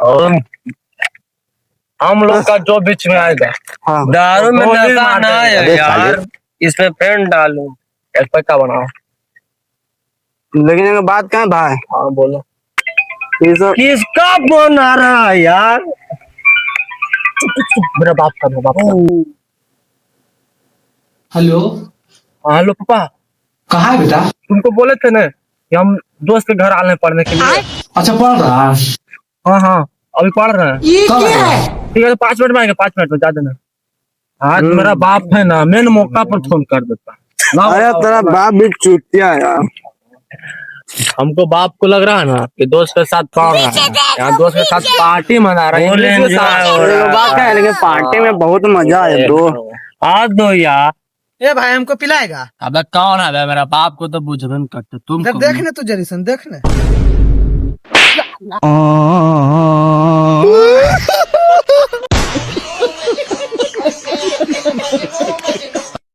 और हम लोग का जो बीच में आएगा हाँ दारू में नशा ना है यार, इसमें पेंट डालो एक पैसा बनाओ। लेकिन एक बात कहें भाई, हाँ बोलो। किसका फोन आ रहा है यार? मेरा बाप का, मेरा बाप का। हेलो। हाँ हेलो पापा, कहाँ है बेटा? तुमको बोले थे ना कि हम दोस्त के घर आने हैं पढ़ने के लिए। अच्छा, पढ़ रहा है? हाँ हाँ अभी पढ़ रहे हैं। कब आएगा? ठीक है तो 5 मिनट में आएंगे, 5 मिनट में, ज्यादा ना। आज मेरा बाप है ना, मेन मौका पर फोन कर देता। अरे तेरा बाप भी चूतिया है यार। हमको बाप को लग रहा है ना कि दोस्त के साथ पढ़ रहा है, यहाँ दोस्त के साथ पार्टी मना रहा है। बात है लेकिन पार्टी में बहुत मजा है दो। आज दो यार। ए भाई हमको पिलाएगा? अबे कौन है बे? मेरा बाप को तो बुझबे न करते तुम। देख ने तू जरीसन, देख ने।